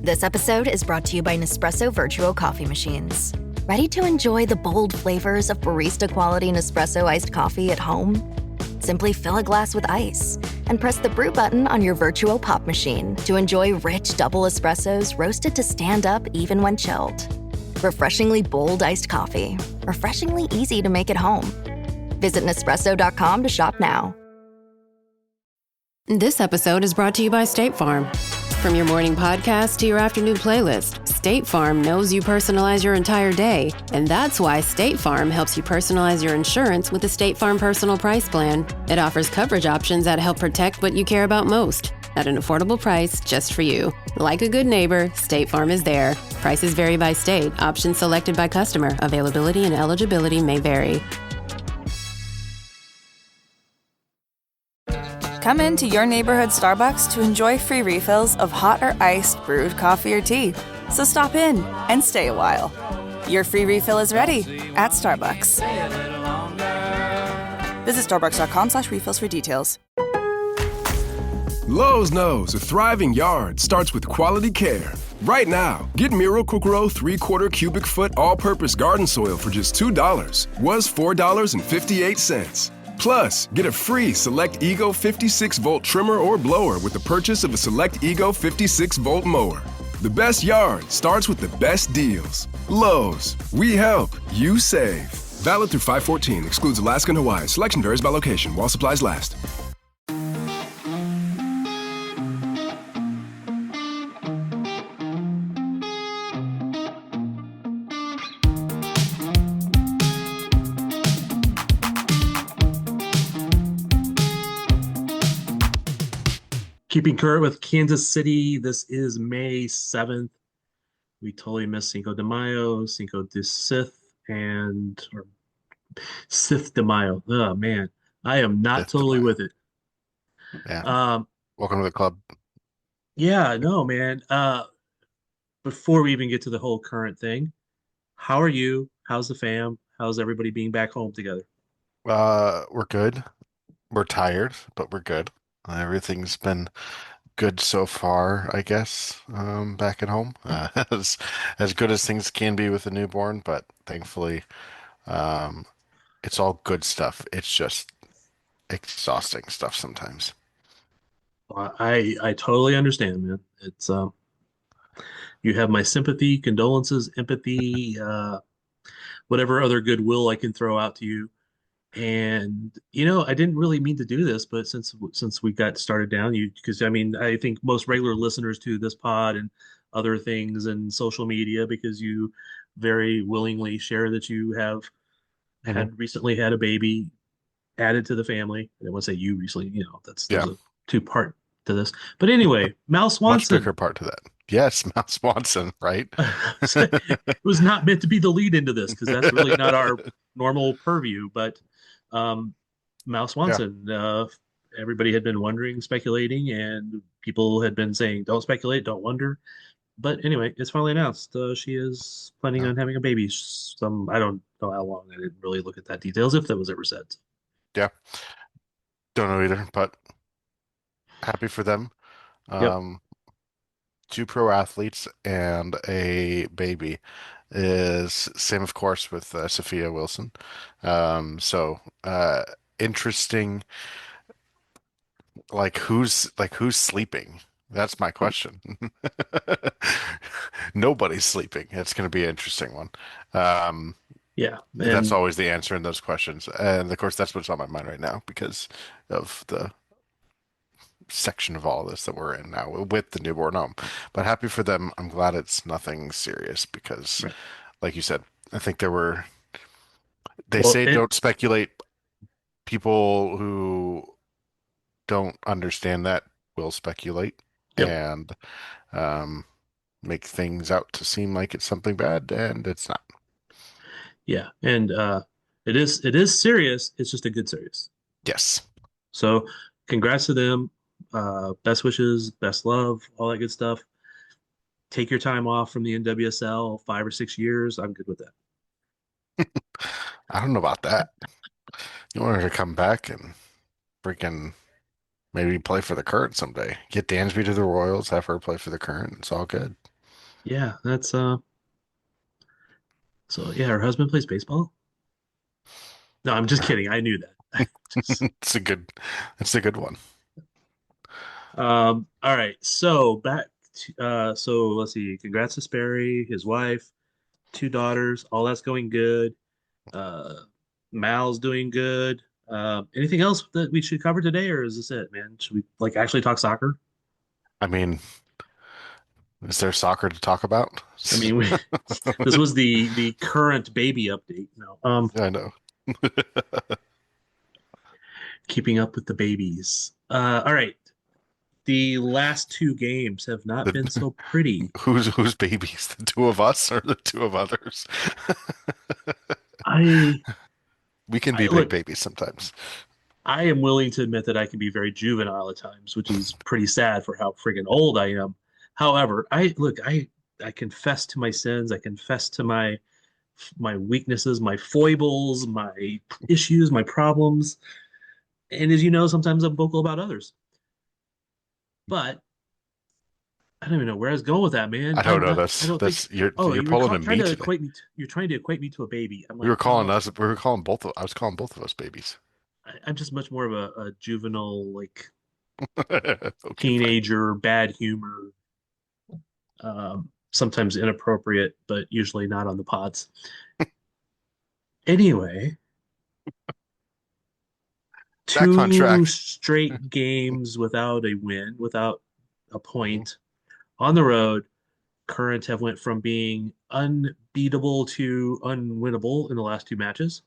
This episode is brought to you by Nespresso Virtual Coffee Machines. Ready to enjoy the bold flavors of barista-quality Nespresso iced coffee at home? Simply fill a glass with ice and press the brew button on your virtual pop machine to enjoy rich double espressos roasted to stand up even when chilled. Refreshingly bold iced coffee. Refreshingly easy to make at home. Visit Nespresso.com to shop now. This episode is brought to you by State Farm. From your morning podcast to your afternoon playlist, State Farm knows you personalize your entire day, and that's why State Farm helps you personalize your insurance with the State Farm Personal Price Plan. It offers coverage options that help protect what you care about most at an affordable price just for you. Like a good neighbor, State Farm is there. Prices vary by state. Options selected by customer. Availability and eligibility may vary. Come into your neighborhood Starbucks to enjoy free refills of hot or iced brewed coffee or tea. So stop in and stay a while. Your free refill is ready at Starbucks. Visit starbucks.com/refills for details. Lowe's knows a thriving yard starts with quality care. Right now, get Miracle-Gro 3/4 cubic foot all-purpose garden soil for just $2. Was $4.58. Plus, get a free Select Ego 56-volt trimmer or blower with the purchase of a Select Ego 56-volt mower. The best yard starts with the best deals. Lowe's, we help, you save. Valid through 5/14, excludes Alaska and Hawaii. Selection varies by location while supplies last. Keeping current with Kansas City, this is May 7th. We totally missed Cinco de Mayo, Cinco de Sith, or Sith de Mayo. Oh, man. I am not Fifth of totally Mayo. with it. Yeah. Welcome to the club. Yeah, no, man. Before we even get to the whole current thing, how are you? How's the fam? How's everybody being back home together? We're good. We're tired, but we're good. Everything's been good so far, I guess, back at home. As good as things can be with a newborn, but thankfully, um, it's all good stuff. It's just exhausting stuff sometimes. I totally understand, man. It's you have my sympathy, condolences, empathy, whatever other goodwill I can throw out to you. And I didn't really mean to do this, but since we got started down, because I mean, I think most regular listeners to this pod and other things and social media, because you very willingly share that you have had recently had a baby added to the family. I don't want to say you recently, there's Yeah, a two-part to this. But anyway, Mal much Swanson. bigger part to that. Yes, Mount Swanson, right? It was not meant to be the lead into this because that's really not our normal purview. But Mal Swanson, everybody had been wondering, speculating, and people had been saying, "Don't speculate, don't wonder." But anyway, it's finally announced. She is planning Yeah. on having a baby. I don't know how long. I didn't really look at that details if that was ever said. Yeah, don't know either, but happy for them. Yep. Two pro athletes and a baby is same, of course, with Sophia Wilson. So interesting. Like who's sleeping? That's my question. Nobody's sleeping. It's going to be an interesting one. Um, Yeah. that's And always the answer in those questions, and of course, that's what's on my mind right now because of the section of all this that we're in now with the newborn home. But happy for them. I'm glad it's nothing serious because, right. like you said, I think they Well, say don't speculate. People who don't understand that will speculate yep. and um, make things out to seem like it's something bad, and it's not. Yeah. And it is serious. It's just a good serious. Yes. So congrats to them. Best wishes, best love, all that good stuff. Take your time off from the NWSL, 5 or 6 years. I'm good with that. I don't know about that. You want her to come back and freaking maybe play for the Current someday. Get Dansby to the Royals, have her play for the Current. It's all good. Yeah, that's so yeah, her husband plays baseball. No, I'm just kidding. I knew that. Just It's a good, it's a good one. all right. So back to, so let's see. Congrats to Sperry, his wife, two daughters. All that's going good. Uh, Mal's doing good. Anything else that we should cover today, or is this it, man? Should we like actually talk soccer? I mean, is there soccer to talk about? I mean, this was the current baby update. No, I know. keeping up with the babies. All right. The last two games have not been The so pretty. who's babies? The two of us or the two of others? I, We can be I big look. babies sometimes. I am willing to admit that I can be very juvenile at times, which is pretty sad for how friggin' old I am. However, I confess to my sins. I confess to my weaknesses, my foibles, my issues, my problems. And as you know, sometimes I'm vocal about others. But I don't even know where I was going with that, man. I don't I'm know. not. I don't think. That's Oh, you're you were pulling a trying me to today. equate me. You're trying to equate me to a baby. I'm We like, were calling no, us. We were calling both of. I was calling both of us babies. I'm just much more of a juvenile, like Okay, fine. teenager, bad humor, sometimes inappropriate, but usually not on the pods. Anyway, Back on two track. straight games without a win, without a point on the road. Current have went from being unbeatable to unwinnable in the last two matches.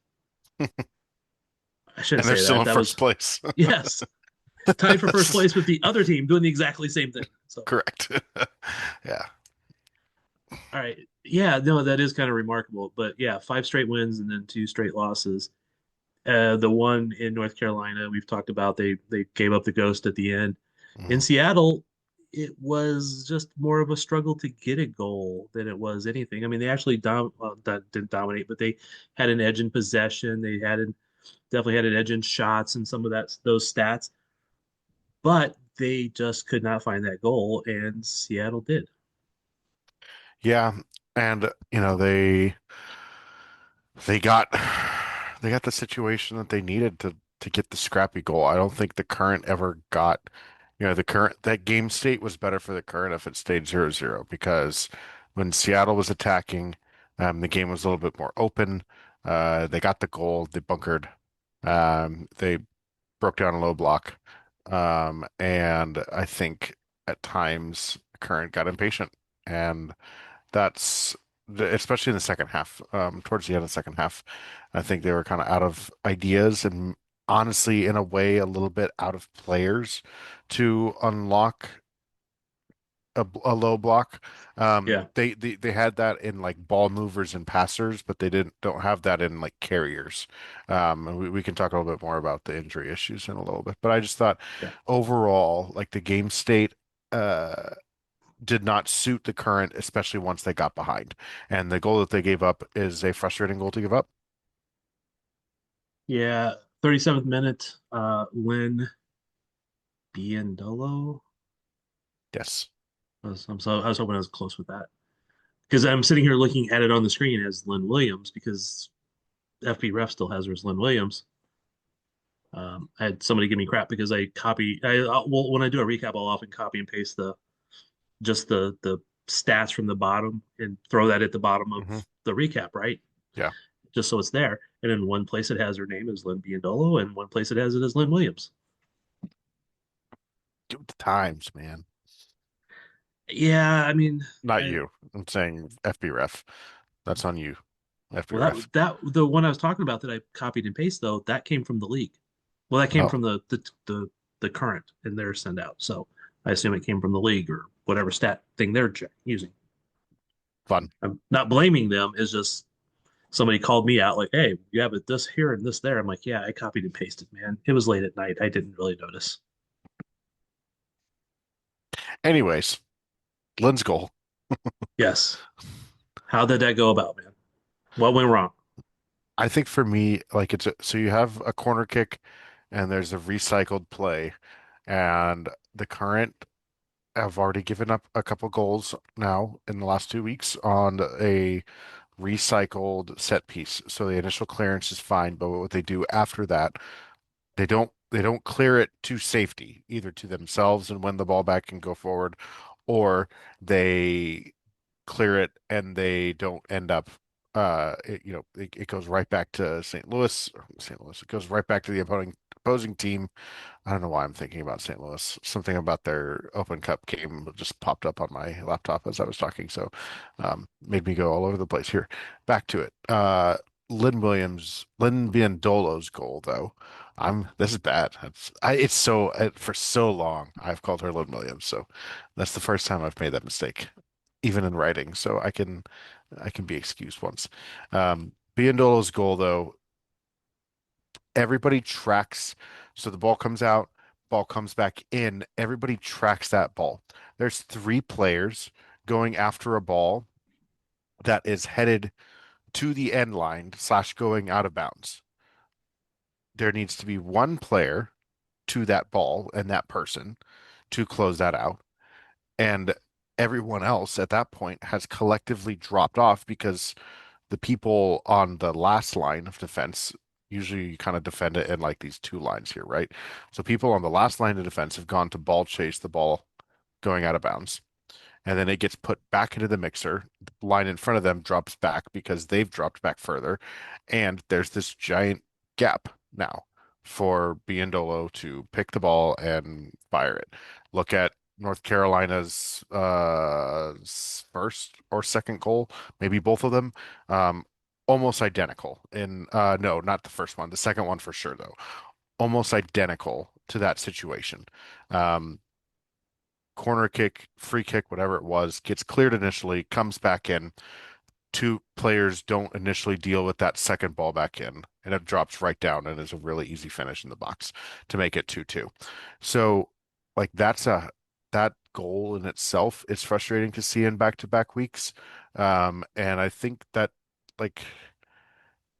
I shouldn't And they're say still that. in That first was place. yes, tied for first place with the other team doing the exactly same thing. So, Correct. Yeah. all right, yeah, no, that is kind of remarkable. But yeah, five straight wins and then two straight losses. The one in North Carolina we've talked about, they gave up the ghost at the end. In Mhm. Seattle, it was just more of a struggle to get a goal than it was anything. I mean, they actually that didn't dominate, but they had an edge in possession. Definitely had an edge in shots and some of those stats, but they just could not find that goal, and Seattle did. Yeah. And they got they got the situation that they needed to get the scrappy goal. I don't think the Current ever got, the Current that game state was better for the Current if it stayed 0-0 because when Seattle was attacking, the game was a little bit more open. They got the goal, they bunkered, they broke down a low block, and I think at times Current got impatient, and that's especially in the second half, towards the end of the second half. I think they were kind of out of ideas and honestly, in a way, a little bit out of players to unlock a low block. Yeah. They had that in like ball movers and passers, but they don't have that in like carriers. And we can talk a little bit more about the injury issues in a little bit. But I just thought Yeah. overall, like the game state, did not suit the Current, especially once they got behind. And the goal that they gave up is a frustrating goal to give up. Yeah. 37th minute, Lynn Biandolo. Yes. I was hoping I was close with that because I'm sitting here looking at it on the screen as Lynn Williams because FB Ref still has her as Lynn Williams. I had somebody give me crap because well, when I do a recap, I'll often copy and paste the stats from the bottom and throw that at the bottom of Hmm. the recap, right? Yeah. Just so it's there. And in one place it has her name as Lynn Biandolo, and one place it has it as Lynn Williams. Do the times, man. Yeah, I mean, Not I, you. I'm saying FB Ref. That's on you, FB well, Ref. the one I was talking about that I copied and pasted though, that came from the league. Well, that came Oh, from the current in their send out. So I assume it came from the league or whatever stat thing they're using. fun. I'm not blaming them. It's just somebody called me out like, "Hey, you have it this here and this there." I'm like, "Yeah, I copied and pasted, man. It was late at night. I didn't really notice." Anyways, Lynn's goal. Yes. How did that go about, man? What went wrong? I think for me, like so you have a corner kick and there's a recycled play, and the Current have already given up a couple goals now in the last 2 weeks on a recycled set piece. So the initial clearance is fine, but what they do after that, they don't clear it to safety, either to themselves and win the ball back and go forward, or they clear it and they don't end up it goes right back to St. Louis. It goes right back to the opposing team. I don't know why I'm thinking about St. Louis. Something about their Open Cup game just popped up on my laptop as I was talking, so made me go all over the place here. Back to it. Lynn Biandolo's goal, though. This is bad. For so long I've called her Lynn Williams, so that's the first time I've made that mistake, even in writing. So I can be excused once. Biandolo's goal, though, everybody tracks. So the ball comes out, ball comes back in. Everybody tracks that ball. There's three players going after a ball that is headed to the end line / going out of bounds. There needs to be one player to that ball and that person to close that out. And everyone else at that point has collectively dropped off because the people on the last line of defense, usually you kind of defend it in like these two lines here, right? So people on the last line of defense have gone to ball chase the ball going out of bounds. And then it gets put back into the mixer. The line in front of them drops back because they've dropped back further. And there's this giant gap now for Biandolo to pick the ball and fire it. Look at North Carolina's first or second goal, maybe both of them, almost identical. No, not the first one, the second one for sure though, almost identical to that situation. Um, Corner kick, free kick, whatever it was, gets cleared initially, comes back in. Two players don't initially deal with that second ball back in, and it drops right down and is a really easy finish in the box to make it 2-2. So, like that goal in itself is frustrating to see in back-to-back weeks. And I think that like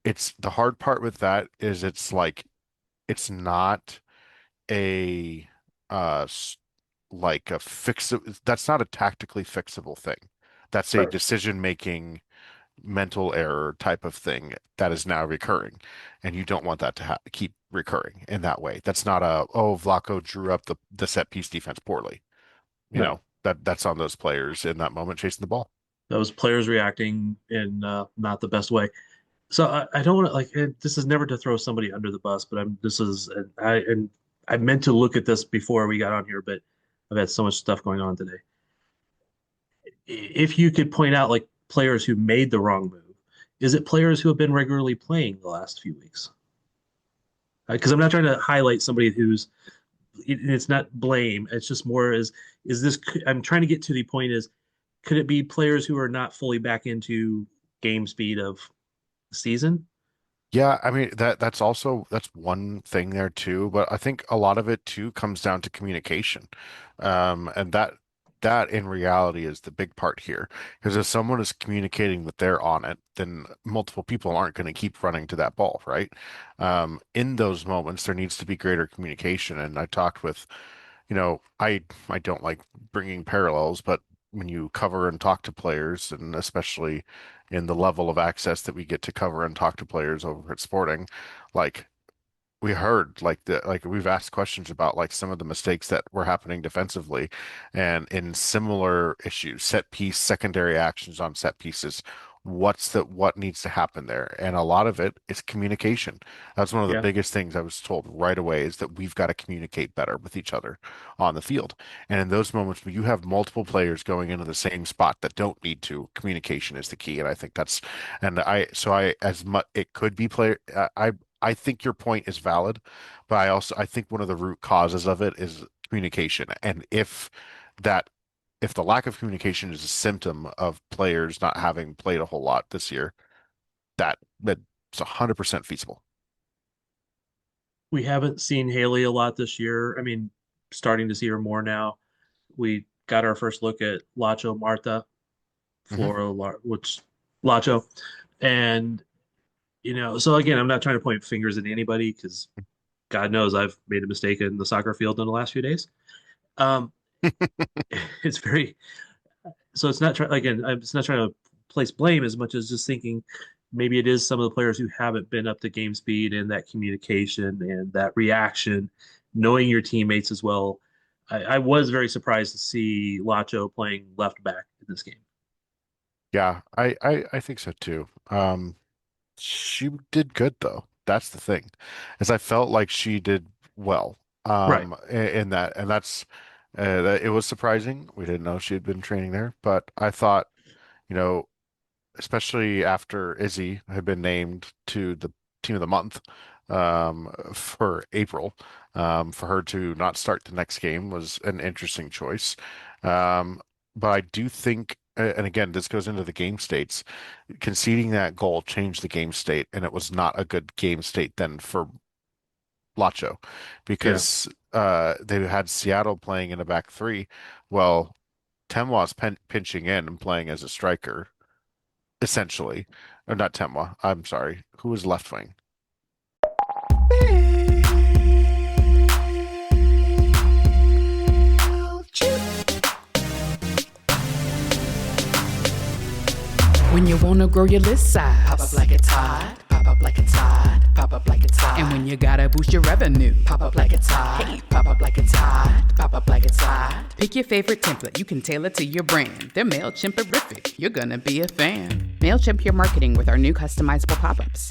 it's the hard part with that is it's not a uh like a fix that's not a tactically fixable thing. That's a Right. decision making mental error type of thing that is now recurring. And you don't want that to keep recurring in that way. That's not Vlaco drew up the set piece defense poorly. No. That's on those players in that moment chasing the ball. Those players reacting in not the best way. So I don't want to this is never to throw somebody under the bus, but I meant to look at this before we got on here, but I've had so much stuff going on today. If you could point out like players who made the wrong move, is it players who have been regularly playing the last few weeks? Because I'm not trying to highlight somebody it's not blame. It's just more is this, I'm trying to get to the point is, could it be players who are not fully back into game speed of the season? Yeah, I mean that's one thing there too, but I think a lot of it too comes down to communication. And that in reality is the big part here. Because if someone is communicating that they're on it, then multiple people aren't going to keep running to that ball, right? In those moments, there needs to be greater communication. And I talked with, I don't like bringing parallels, but when you cover and talk to players, and especially in the level of access that we get to cover and talk to players over at Sporting, like we heard like we've asked questions about like some of the mistakes that were happening defensively and in similar issues, set piece, secondary actions on set pieces. What needs to happen there? And a lot of it is communication. That's one of the Yeah. biggest things I was told right away is that we've got to communicate better with each other on the field. And in those moments where you have multiple players going into the same spot that don't need to, communication is the key. And I think that's, and I, as much, it could be player, I think your point is valid, but I think one of the root causes of it is communication. And that if the lack of communication is a symptom of players not having played a whole lot this year, that's 100% feasible. We haven't seen Haley a lot this year. I mean, starting to see her more now. We got our first look at Lacho Marta, Hmm. Which Lacho. And, so again, I'm not trying to point fingers at anybody because God knows I've made a mistake in the soccer field in the last few days. Um, It's very so. It's not trying again. It's not trying to place blame as much as just thinking maybe it is some of the players who haven't been up to game speed and that communication and that reaction, knowing your teammates as well. I was very surprised to see Lacho playing left back in this game. Yeah, I think so too. She did good though. That's the thing, is I felt like she did well. Right. In that, and that it was surprising. We didn't know she had been training there, but I thought, you know, especially after Izzy had been named to the team of the month for April, for her to not start the next game was an interesting choice. Um, but I do think, and again, this goes into the game states, conceding that goal changed the game state, and it was not a good game state then for Lacho Yeah. because they had Seattle playing in a back three. Well, Temwa's pinching in and playing as a striker essentially. Or not Temwa. I'm sorry. Who was left wing? When you wanna grow your list size, pop up like it's hot, pop up like it's hot, pop up like it's hot. And when you gotta boost your revenue, pop up like it's hot, hey, pop up like it's hot, pop up like it's hot. Pick your favorite template, you can tailor to your brand. They're MailChimp-erific, you're gonna be a fan. MailChimp your marketing with our new customizable pop-ups.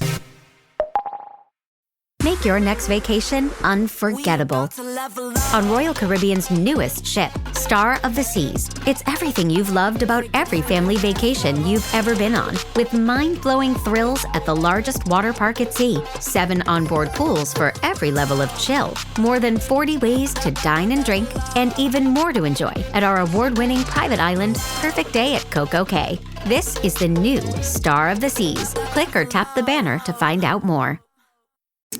Make your next vacation unforgettable on Royal Caribbean's newest ship, Star of the Seas. It's everything you've loved about every family vacation you've ever been on, with mind-blowing thrills at the largest water park at sea, 7 onboard pools for every level of chill, more than 40 ways to dine and drink, and even more to enjoy at our award-winning private island, Perfect Day at Coco Cay. This is the new Star of the Seas. Click or tap the banner to find out more.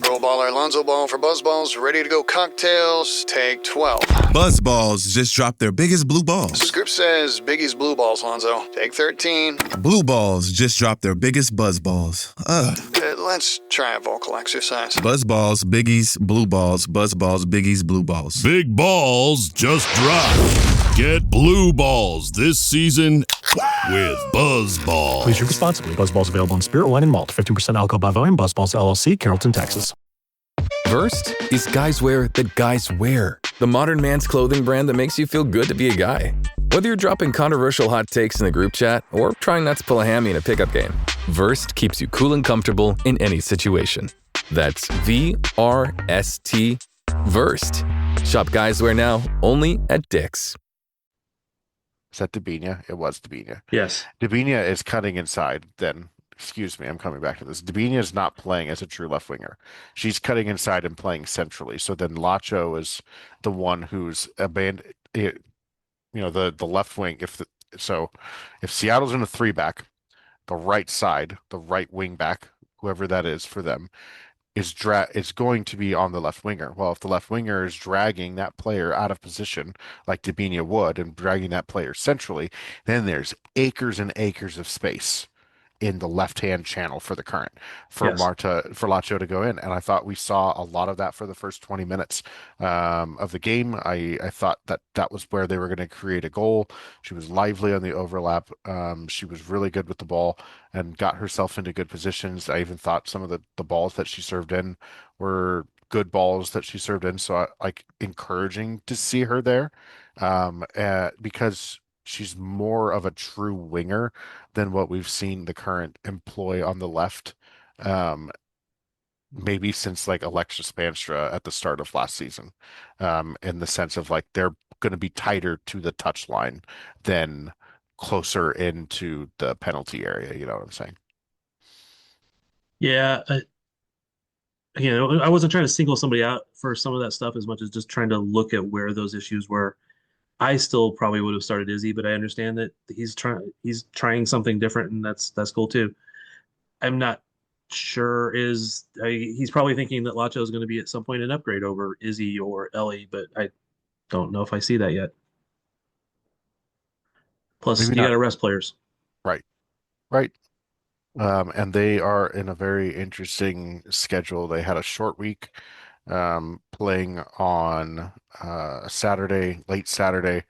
Roll baller Alonzo Ball for Buzzballs. Ready to go cocktails. Take 12. Buzzballs just dropped their biggest blue balls. Script says Biggie's Blue Balls, Lonzo. Take 13. Blue balls just dropped their biggest buzzballs. Let's try a vocal exercise. Buzzballs, biggies, blue balls, buzzballs, biggies, blue balls. Big balls just dropped. Get blue balls this season with Buzzballs. Please drink responsibly. Buzzballs available in spirit, wine, and malt. 15% alcohol by volume. Buzzballs LLC, Carrollton, Texas. Versed is guys wear that guys wear. The modern man's clothing brand that makes you feel good to be a guy. Whether you're dropping controversial hot takes in the group chat or trying not to pull a hammy in a pickup game, Versed keeps you cool and comfortable in any situation. That's VRST. Versed. Shop guys wear now only at Dick's. Is that Dabinia? It was Dabinia. Yes. Dabinia is cutting inside then. Excuse me, I'm coming back to this. Dabinia is not playing as a true left winger. She's cutting inside and playing centrally. So then Lacho is the one who's abandoned, the left wing. If Seattle's in a 3-back, the right side, the right wing back, whoever that is for them, is going to be on the left winger. Well, if the left winger is dragging that player out of position like Dabinia would and dragging that player centrally, then there's acres and acres of space in the left-hand channel for the current for Lacho to go in. And I thought we saw a lot of that for the first 20 minutes of the game. I thought that was where they were going to create a goal. She was lively on the overlap. She was really good with the ball and got herself into good positions. I even thought some of the balls that she served in were good balls that she served in. So encouraging to see her there because she's more of a true winger than what we've seen the current employ on the left, maybe since like Alexia Spanstra at the start of last season, in the sense of like they're going to be tighter to the touch line than closer into the penalty area. You know what I'm saying? Yeah. Again, I wasn't trying to single somebody out for some of that stuff as much as just trying to look at where those issues were. I still probably would have started Izzy, but I understand that he's trying something different, and that's cool too. I'm not sure he's probably thinking that Lacho is going to be at some point an upgrade over Izzy or Ellie, but I don't know if I see that yet. Plus, you got to rest players. Right. And they are in a very interesting schedule. They had a short week playing on Saturday, late Saturday,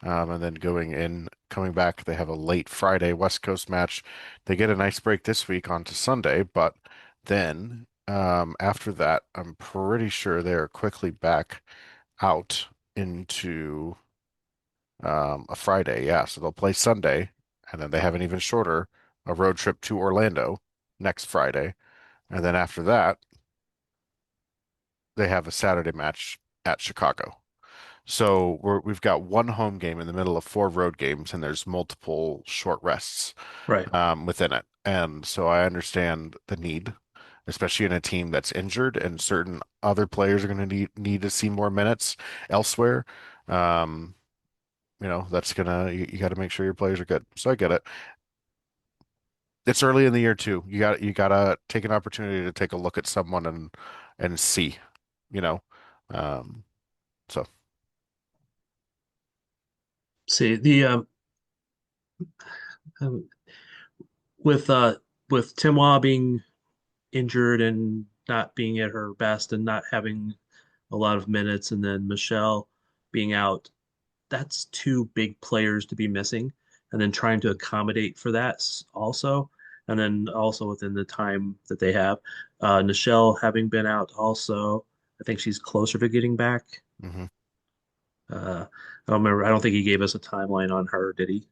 and then coming back. They have a late Friday West Coast match. They get a nice break this week onto Sunday, but then after that, I'm pretty sure they're quickly back out into a Friday. Yeah, so they'll play Sunday, and then they have an even shorter a road trip to Orlando next Friday, and then after that, they have a Saturday match at Chicago. So we've got one home game in the middle of 4 road games, and there's multiple short rests Right. within it. And so I understand the need, especially in a team that's injured, and certain other players are going to need to see more minutes elsewhere. That's you got to make sure your players are good. So I get it. It's early in the year too. You gotta take an opportunity to take a look at someone and see, you know. So See the um, with Timoa being injured and not being at her best and not having a lot of minutes, and then Michelle being out, that's 2 big players to be missing, and then trying to accommodate for that also, and then also within the time that they have, Nichelle having been out also, I think she's closer to getting back. hmm I don't remember. I don't think he gave us a timeline on her, did he?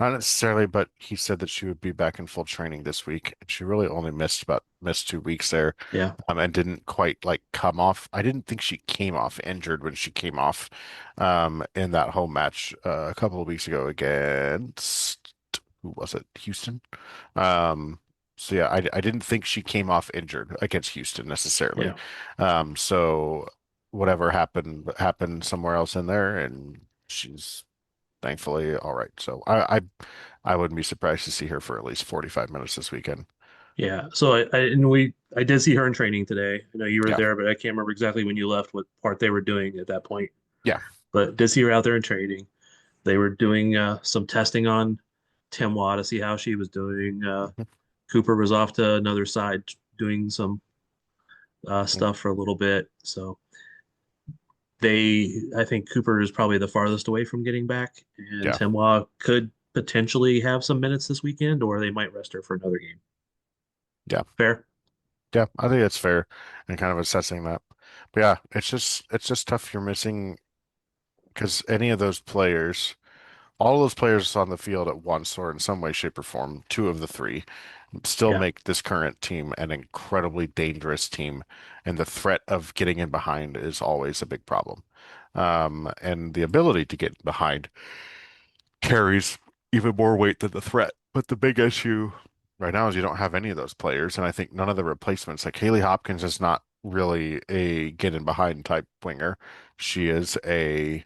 Not necessarily, but he said that she would be back in full training this week. And she really only missed 2 weeks there, Yeah. and didn't quite like come off. I didn't think she came off injured when she came off in that home match a couple of weeks ago against who was it? Houston. So yeah, I didn't think she came off injured against Houston necessarily. So whatever happened somewhere else in there, and she's thankfully all right. So I wouldn't be surprised to see her for at least 45 minutes this weekend. Yeah. So I did see her in training today. I know you were Yeah. there, but I can't remember exactly when you left, what part they were doing at that point. Yeah. But did see her out there in training. They were doing some testing on Timoa to see how she was doing. Cooper was off to another side doing some stuff for a little bit. So I think Cooper is probably the farthest away from getting back, and Yeah. Timoa could potentially have some minutes this weekend, or they might rest her for another game. Yeah. Fair? Yeah, I think it's fair and kind of assessing that. But yeah, it's just tough if you're missing because any of those players, all those players on the field at once or in some way, shape, or form, 2 of the 3 still Yeah. make this current team an incredibly dangerous team, and the threat of getting in behind is always a big problem. And the ability to get behind carries even more weight than the threat. But the big issue right now is you don't have any of those players, and I think none of the replacements, like Haley Hopkins, is not really a get in behind type winger. She is a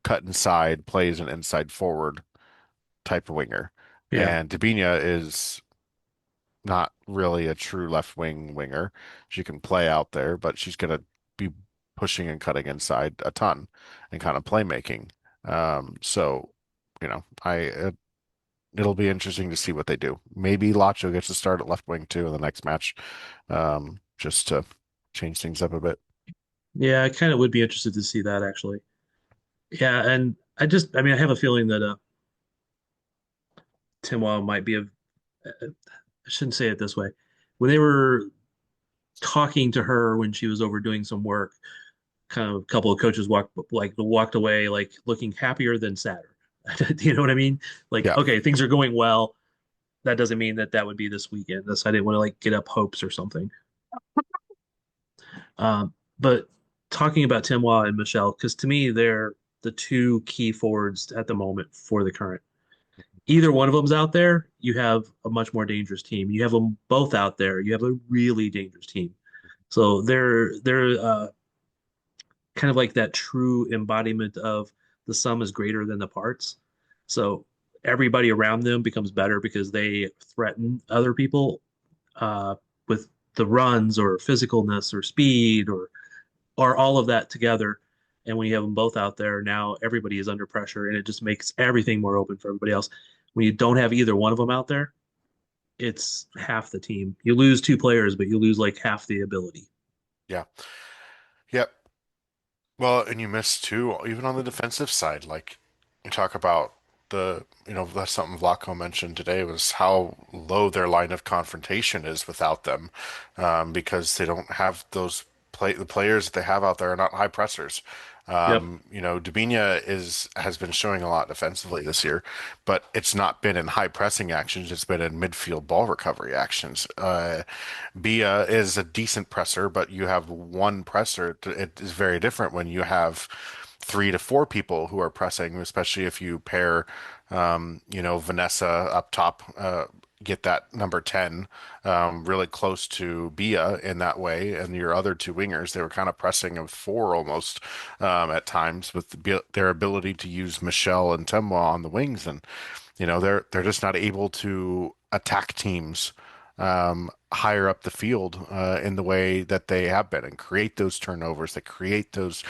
cut inside, plays an inside forward type of winger. Yeah. And Debinha is not really a true left wing winger. She can play out there, but she's going to be pushing and cutting inside a ton and kind of playmaking. So, it'll be interesting to see what they do. Maybe Lacho gets to start at left wing too in the next match, just to change things up a bit. Yeah, I kind of would be interested to see that actually. Yeah, and I mean, I have a feeling that Timoa might be I shouldn't say it this way. When they were talking to her when she was over doing some work, kind of a couple of coaches walked away like looking happier than sadder. Do you know what I mean? Like, Yeah. okay, things are going well. That doesn't mean that would be this weekend. I didn't want to like get up hopes or something. But talking about Timoa and Michelle, because to me they're the 2 key forwards at the moment for the current. Either one of them's out there, you have a much more dangerous team. You have them both out there, you have a really dangerous team. So they're kind of like that true embodiment of the sum is greater than the parts. So everybody around them becomes better because they threaten other people with the runs or physicalness or speed or all of that together. And when you have them both out there, now everybody is under pressure, and it just makes everything more open for everybody else. When you don't have either one of them out there, it's half the team. You lose 2 players, but you lose like half the ability. Yeah. Yep. Well, and you miss too, even on the defensive side. Like you talk about that's something Vlatko mentioned today was how low their line of confrontation is without them, because they don't have the players that they have out there are not high pressers. Yep. Dubinha has been showing a lot defensively this year, but it's not been in high pressing actions. It's been in midfield ball recovery actions. Bia is a decent presser, but you have one presser. It is very different when you have 3 to 4 people who are pressing, especially if you pair, Vanessa up top, get that number 10 really close to Bia in that way, and your other 2 wingers, they were kind of pressing of 4 almost at times with their ability to use Michelle and Temoa on the wings, and they're just not able to attack teams higher up the field in the way that they have been and create those turnovers, that create those,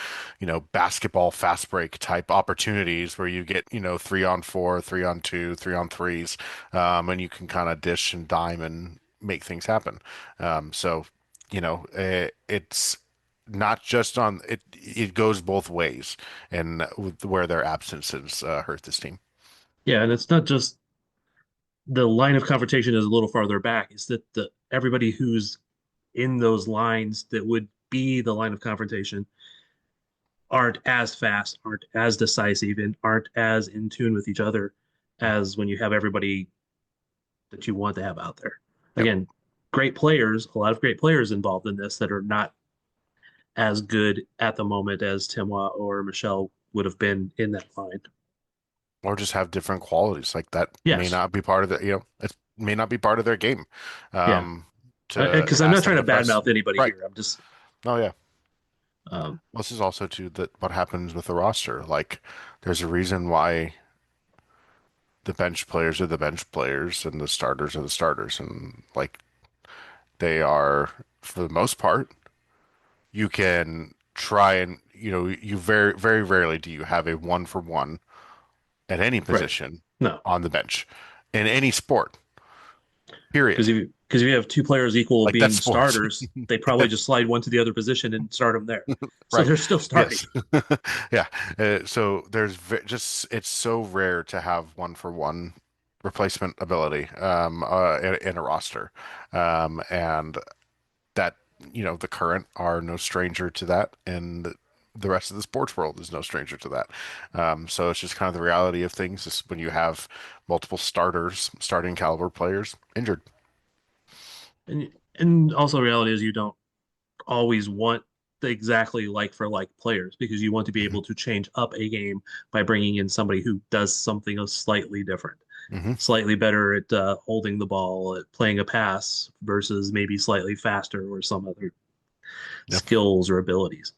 basketball fast break type opportunities where you get, 3-on-4, 3-on-2, 3-on-3s, and you can kind of dish and dime and make things happen. It's not just on it, it goes both ways, and where their absences hurt this team. Yeah, and it's not just the line of confrontation is a little farther back. It's that everybody who's in those lines that would be the line of confrontation aren't as fast, aren't as decisive, and aren't as in tune with each other as when you have everybody that you want to have out there. Yep. Again, great players, a lot of great players involved in this that are not as good at the moment as Temoa or Michelle would have been in that line. Or just have different qualities like that. Yes. May not be part of it may not be part of their game. Because I'm not trying to badmouth anybody here. I'm just. Oh yeah. This is also too what happens with the roster. Like, there's a reason why the bench players are the bench players and the starters are the starters, and like they are, for the most part, you can try and you very, very rarely do you have a 1-for-1 at any position on the bench in any sport, period. Because if you have 2 players equal like being starters, they probably just slide one to the other position and start them there. So they're still starting. Yes. Yeah. So it's so rare to have 1-for-1 replacement ability in a roster, and that the current are no stranger to that, and the rest of the sports world is no stranger to that. So it's just kind of the reality of things is when you have multiple starting caliber players injured. And also reality is you don't always want the exactly like for like players, because you want to be able to change up a game by bringing in somebody who does something slightly different, slightly better at holding the ball, at playing a pass versus maybe slightly faster or some other skills or abilities.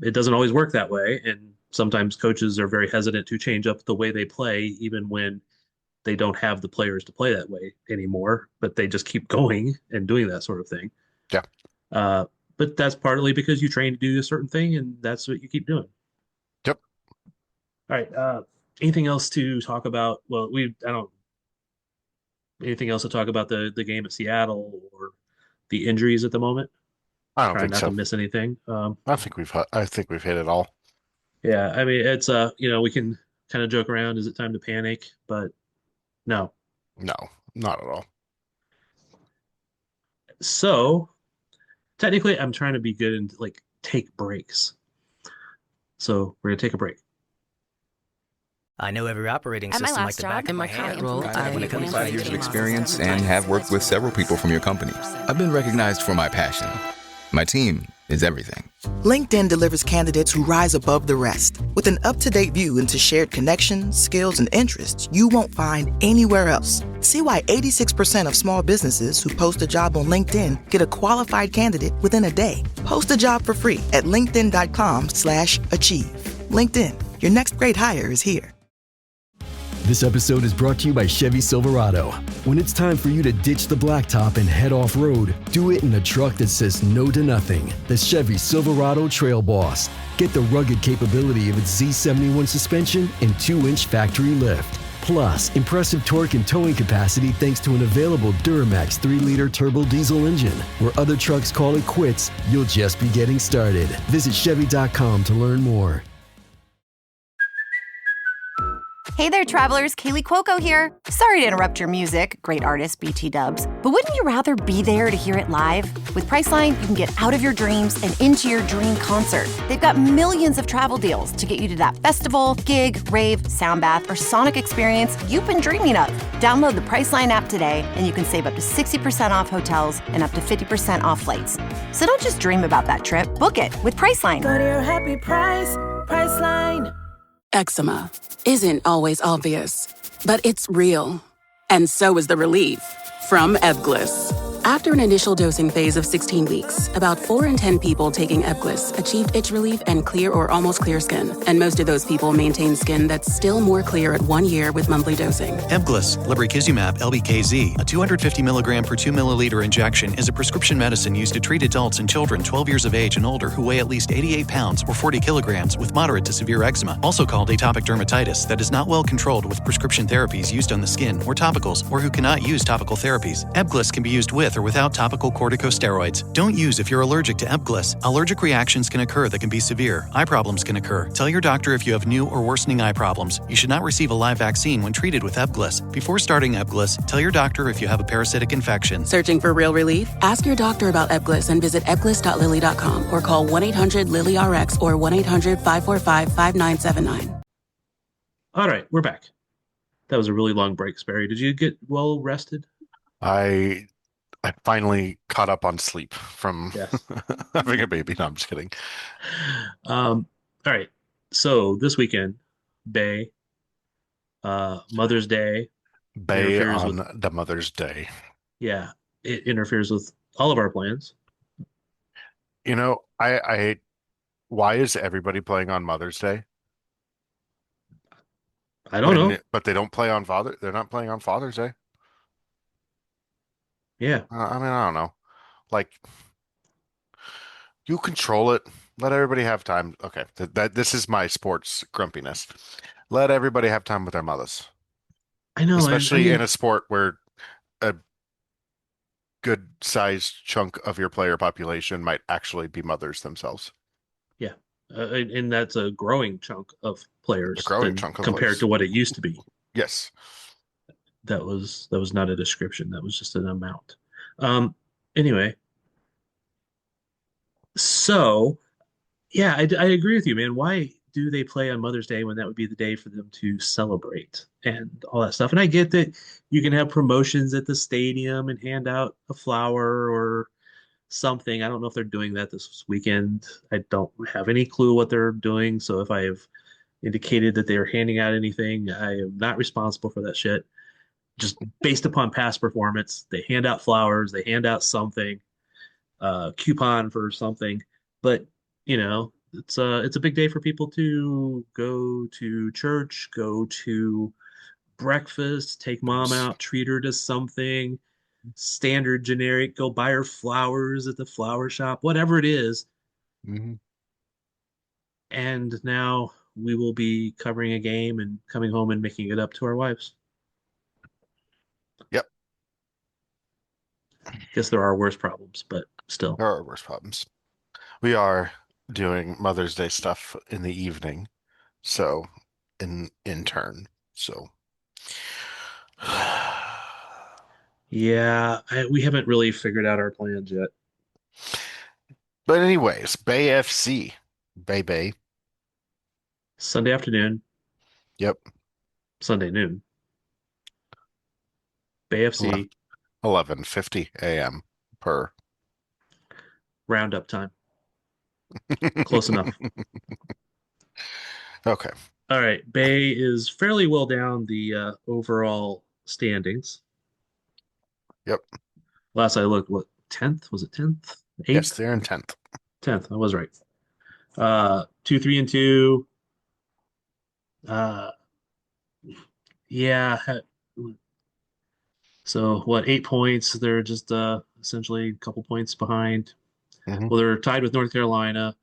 It doesn't always work that way, and sometimes coaches are very hesitant to change up the way they play, even when they don't have the players to play that way anymore, but they just keep going and doing that sort of thing. Yeah. But that's partly because you train to do a certain thing, and that's what you keep doing. Yep. All right. Anything else to talk about? Well, anything else to talk about the game at Seattle or the injuries at the moment? I don't think not so. to miss anything. I think we've hit it all. Yeah, I mean, it's we can kind of joke around. Is it time to panic? But no, not at all. So technically, I'm trying to be good and like take breaks. So we're gonna take a break. I know every operating system like the back of in my current role, I have 25 years of experience and have worked with several people from your company. I've been recognized for my passion. My team is everything. LinkedIn delivers candidates who rise above the rest. With an up-to-date view into shared connections, skills, and interests you won't find anywhere else. See why 86% of small businesses who post a job on LinkedIn get a qualified candidate within a day. Post a job for free at linkedin.com/achieve. LinkedIn, your next great hire is here. This episode is brought to you by Chevy Silverado. When it's time for you to ditch the blacktop and head off-road, do it in a truck that says no to nothing. The Chevy Silverado Trail Boss. Get the rugged capability of its Z71 suspension and 2-inch factory lift. Plus, impressive torque and towing capacity thanks to an available Duramax 3-liter turbo diesel engine. Where other trucks call it quits, you'll just be getting started. Visit Chevy.com to learn more. Hey there, travelers. Kaylee Cuoco here. Sorry to interrupt your music, great artist BT Dubs, but wouldn't you rather be there to hear it live? With Priceline, you can get out of your dreams and into your dream concert. They've got millions of travel deals to get you to that festival, gig, rave, sound bath, or sonic experience you've been dreaming of. Download the Priceline app today, and you can save up to 60% off hotels and up to 50% off flights. So don't just dream about that trip. Book it with Priceline. Go to your happy price, Priceline. Eczema isn't always obvious, but it's real. And so is the relief from Ebglyss. After an initial dosing phase of 16 weeks, about 4 in 10 people taking Ebglyss achieved itch relief and clear or almost clear skin. And most of those people maintain skin that's still more clear at 1 year with monthly dosing. Ebglyss, lebrikizumab LBKZ, a 250 milligram per 2 milliliter injection, is a prescription medicine used to treat adults and children 12 years of age and older who weigh at least 88 pounds or 40 kilograms with moderate to severe eczema, also called atopic dermatitis, that is not well controlled with prescription therapies used on the skin or topicals, or who cannot use topical therapies. Ebglyss can be used with or without topical corticosteroids. Don't use if you're allergic to Ebglyss. Allergic reactions can occur that can be severe. Eye problems can occur. Tell your doctor if you have new or worsening eye problems. You should not receive a live vaccine when treated with Ebglyss. Before starting Ebglyss, tell your doctor if you have a parasitic infection. Searching for real relief? Ask your doctor about Ebglyss and visit ebglyss.lilly.com or call 1-800-LILY-RX or 1-800-545-5979. All right, we're back. That was a really long break, Sperry. Did you get well rested? I finally caught up on sleep from Yes. having a baby. No, I'm just kidding. All right. So this weekend, Bay, Mother's Day. Bay interferes on with- the Mother's Day. Yeah, it interferes with all of our plans. You know, I why is everybody playing on Mother's Day? I don't know. But they don't play on they're not playing on Father's Day. Yeah. I mean, I don't know. Like, you control it. Let everybody have time. Okay, this is my sports grumpiness. Let everybody have time with their mothers. I know. Especially in a sport where a good sized chunk of your player population might actually be mothers themselves. Yeah. And that's a growing chunk of players compared players. to what it used to be. Yes. That was not a description. That was just an amount. Anyway, so yeah, I agree with you, man. Why do they play on Mother's Day when that would be the day for them to celebrate and all that stuff? And I get that you can have promotions at the stadium and hand out a flower or something. I don't know if they're doing that this weekend. I don't have any clue what they're doing. So if I have indicated that they're handing out anything, I am not responsible for that shit. Just based upon past performance, they hand out flowers, they hand out something, coupon for something. But you know, it's a big day for people to go to church, go to breakfast, take mom out, treat her to something, standard generic, go buy her flowers at the flower shop, whatever it is. Mm-hmm. And now we will be covering a game and coming home and making it up to our wives. Yep. Guess there are worse problems, but still. There are worse problems. We are doing Mother's Day stuff in the evening, so in turn. So yeah, we haven't really figured out our plans yet. But anyways, Bay FC. Bay. Sunday afternoon. Yep. Sunday noon. Bay FC. 11:50 a.m. per roundup time. Close enough. Okay. All right. Bay is fairly well down the overall standings. Yep. Last I looked, what, 10th? Was it 10th? 8th? Yes, they're in 10th. 10th. I was right. 2-3-2. Yeah. So what, 8 points? They're just essentially a couple points behind. Mm-hmm. Well, they're tied with North Carolina,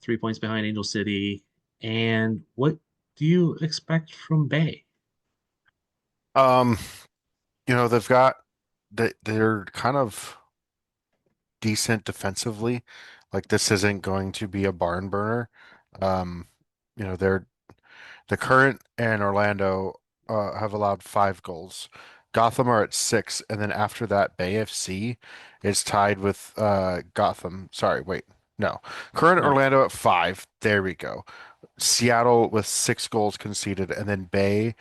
3 points behind Angel City. And what do you expect from Bay? Um, they've got they're kind of decent defensively. Like this isn't going to be a barn burner. Um, they're the Current and Orlando have allowed 5 goals. Gotham are at 6, and then after that, Bay FC is tied with Gotham. Sorry, wait, no. Current No. Orlando at 5. There we go. Seattle with 6 goals conceded, and then Bay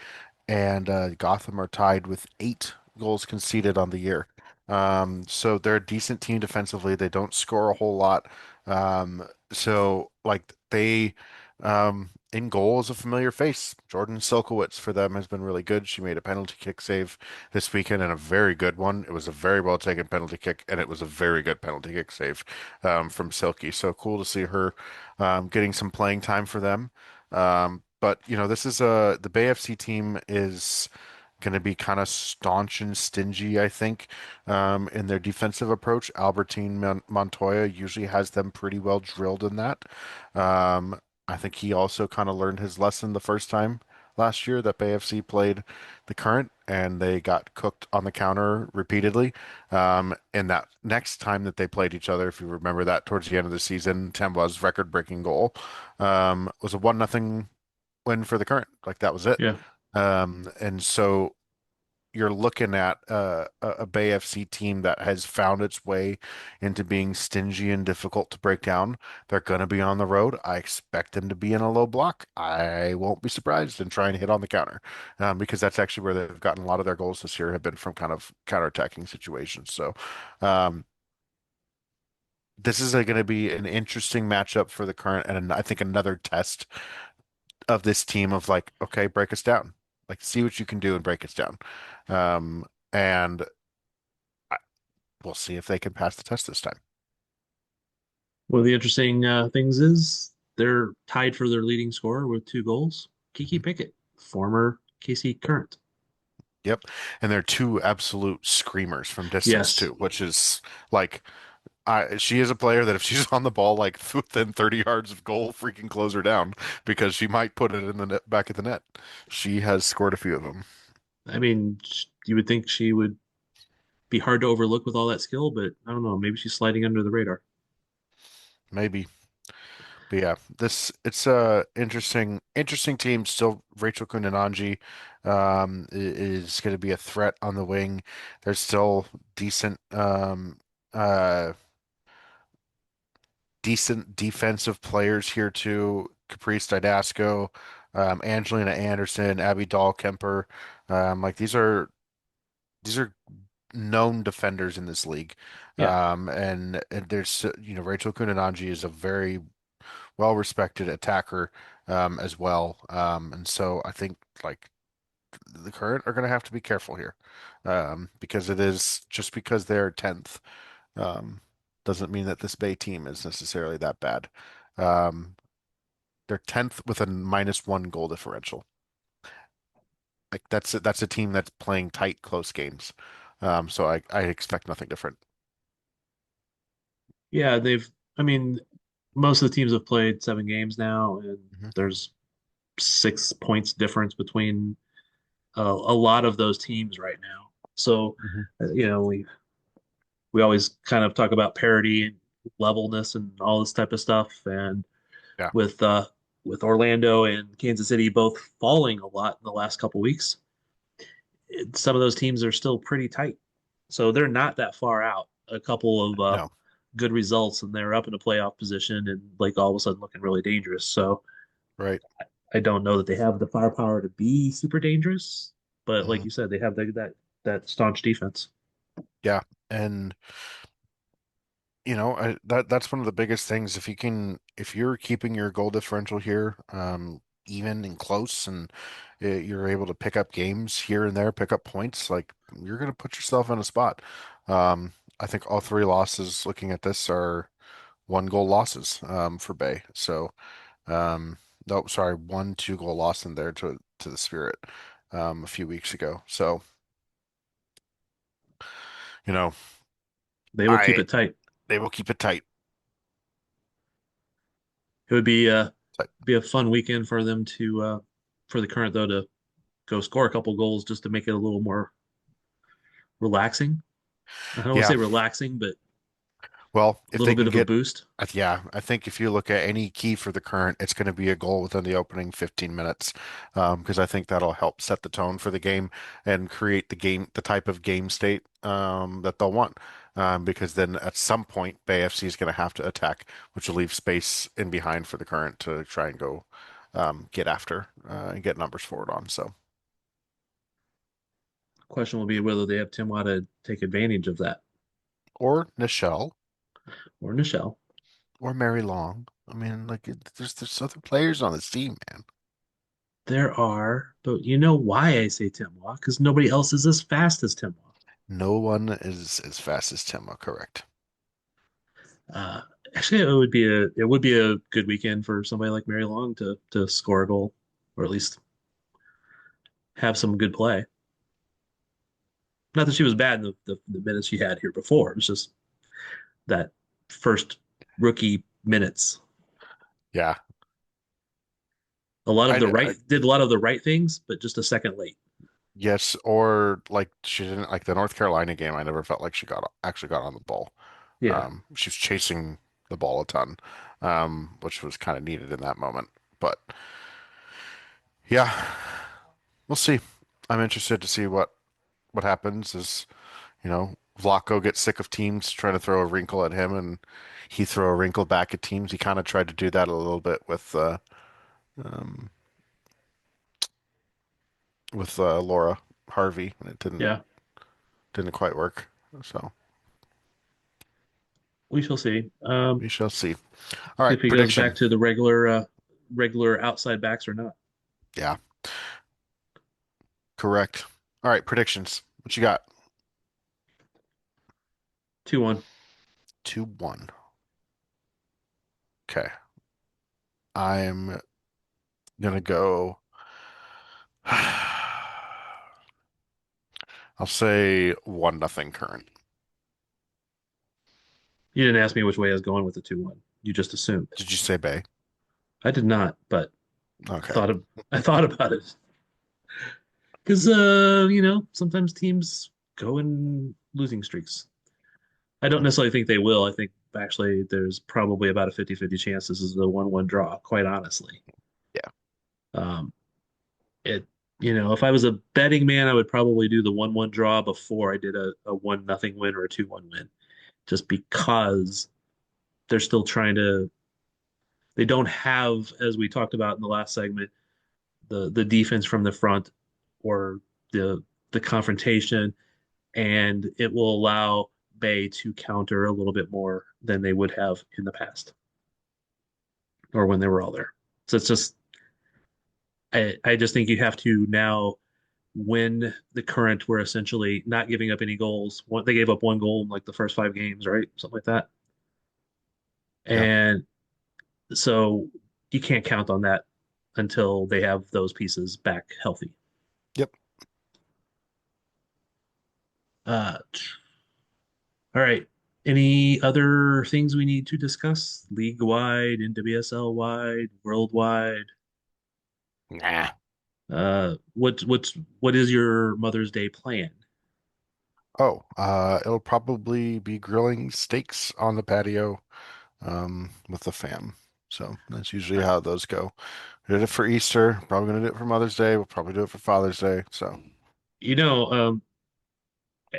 and Gotham are tied with 8 goals conceded on the year. So they're a decent team defensively. They don't score a whole lot. So like in goal is a familiar face. Jordan Silkowitz for them has been really good. She made a penalty kick save this weekend and a very good one. It was a very well taken penalty kick, and it was a very good penalty kick save from Silky. So cool to see her getting some playing time for them. But this is the Bay FC team is going to be kind of staunch and stingy, I think, in their defensive approach. Albertine Montoya usually has them pretty well drilled in that. I think he also kind of learned his lesson the first time last year that Bay FC played the Current and they got cooked on the counter repeatedly. And that next time that they played each other, if you remember that towards the end of the season, Temba's record-breaking goal was a 1-0 win for the Current. Like that was it. Yeah. And so you're looking at a Bay FC team that has found its way into being stingy and difficult to break down. They're going to be on the road. I expect them to be in a low block. I won't be surprised and try and hit on the counter because that's actually where they've gotten a lot of their goals this year have been from kind of counterattacking situations. So this is going to be an interesting matchup for the Current and I think another test of this team of like, okay, break us down. Like, see what you can do and break us down. And we'll see if they can pass the test this time. One of the interesting things is they're tied for their leading scorer with 2 goals. Kiki Pickett, former KC Current. Yep. And they're 2 absolute screamers from distance Yes. too, which is like she is a player that if she's on the ball like within 30 yards of goal, freaking close her down because she might put it in the net, back of the net. She has scored a few of them. I mean, you would think she would be hard to overlook with all that skill, but I don't know. Maybe she's sliding under the radar. Maybe. But yeah, it's a interesting team. Still, Rachel Kundananji is going to be a threat on the wing. There's still decent defensive players here too. Caprice Didasco, Angelina Anderson, Abby Dahlkemper. Like these are known defenders in this league. Yeah. And there's Rachel Kundananji is a very well-respected attacker as well. And so I think like the Current are going to have to be careful here because it is just because they're 10th doesn't mean that this Bay team is necessarily that bad. They're 10th with a -1 goal differential. Like that's a team that's playing tight, close games. So I expect nothing different. Yeah, I mean, most of the teams have played 7 games now, and there's 6 points difference between a lot of those teams right now. So, we always kind of talk about parity and levelness and all this type of stuff. And yeah. with Orlando and Kansas City both falling a lot in the last couple weeks, some of those teams are still pretty tight. So they're not that far out. A couple of good results, and they're up in a playoff position and like all of a sudden looking really dangerous. So right. I don't know that they have the firepower to be super dangerous, but like you said, they have that staunch defense. Yeah, and that's one of the biggest things. If you're keeping your goal differential here, even and close, and you're able to pick up games here and there, pick up points, like you're going to put yourself in a spot. I think all 3 losses looking at this are 1-goal losses for Bay. So, no, sorry, 1 2-goal loss in there to the Spirit a few weeks ago. So, they will keep it tight. They will keep it tight. It would be a fun weekend for them to for the Current though to go score a couple goals just to make it a little more relaxing. I don't want to Yeah. say relaxing, but Well, a if little they bit can of a get, boost. yeah, I think if you look at any key for the Current, it's going to be a goal within the opening 15 minutes, because I think that'll help set the tone for the game and create the type of game state that they'll want. Because then at some point, Bay FC is going to have to attack, which will leave space in behind for the Current to try and go get after and get numbers forward on. So, Question will be whether they have Timois to take advantage of that, or Nichelle, or Nichelle. or Mary Long. I mean, like there's other players on this team, man. There are, but you know why I say Timois? Because nobody else is as fast as Timois. No one is as fast as Timois, correct? Actually, it would be a good weekend for somebody like Mary Long to score a goal, or at least have some good play. Not that she was bad in the minutes she had here before. It was just that first rookie minutes. Yeah. Did a lot of the right things, but just a second late. Yes, or like she didn't like the North Carolina game. I never felt like she actually got on the ball. Yeah. She was chasing the ball a ton, which was kind of needed in that moment. But yeah, we'll see. I'm interested to see what happens as, Vlaco gets sick of teams trying to throw a wrinkle at him and he throw a wrinkle back at teams. He kind of tried to do that a little bit um, with Laura Harvey, and it didn't quite work. So we shall see. We shall see. All right, if he prediction. goes back to the regular outside backs or not. Yeah. Correct. All right, predictions. What you got? 2-1. 2-1. Okay. I'm gonna go. I'll say 1-0 Current. You didn't ask me which way I was going with the 2-1. You just assumed. Did you say Bay? I did not, but okay. I thought about it. Because sometimes teams go in losing streaks. I don't necessarily think they will. I think actually there's probably about a 50-50 chance this is a 1-1 draw, quite honestly. Yeah. If I was a betting man, I would probably do the 1-1 draw before I did a 1-0 win or a 2-1 win. Just because they're still they don't have, as we talked about in the last segment, the defense from the front or the confrontation, and it will allow Bay to counter a little bit more than they would have in the past or when they were all there. So it's just, I just think you have to now, when the Current were essentially not giving up any goals. They gave up 1 goal in like the first 5 games, right? Something like that. Yeah. And so you can't count on that until they have those pieces back healthy. Yep. All right. Any other things we need to discuss? League-wide, NWSL wide, worldwide? Nah. What is your Mother's Day plan? Oh, it'll probably be grilling steaks on the patio, with the fam. So that's usually how those go. We did it for Easter. Probably gonna do it for Mother's Day. We'll probably do it for Father's Day. So,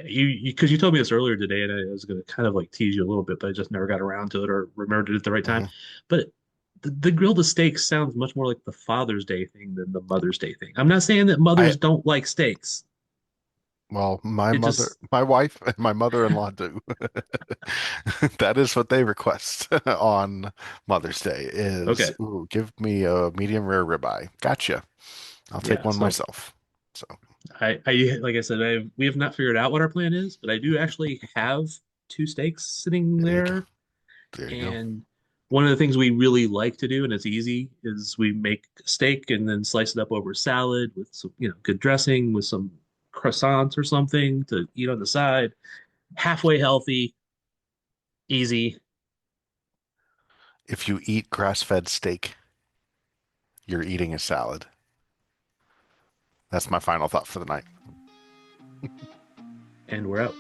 because you told me this earlier today, and I was going to kind of like tease you a little bit, but I just never got around to it or remembered it at the right time. But the grill the steaks sounds much more like the Father's Day thing than the Mother's Day thing. I'm not saying that mothers don't like steaks. Well, my wife, and my mother-in-law do. That is what they request on Mother's Day is, okay. Ooh, give me a medium rare ribeye. Gotcha. I'll take one myself. So I like I said, we have not figured out what our plan is, but I do actually have 2 steaks sitting there. There you go. One of the things we really like to do, and it's easy, is we make steak and then slice it up over salad with some, good dressing with some croissants or something to eat on the side. Halfway healthy, easy. If you eat grass-fed steak, you're eating a salad. That's my final thought for the night. And we're out.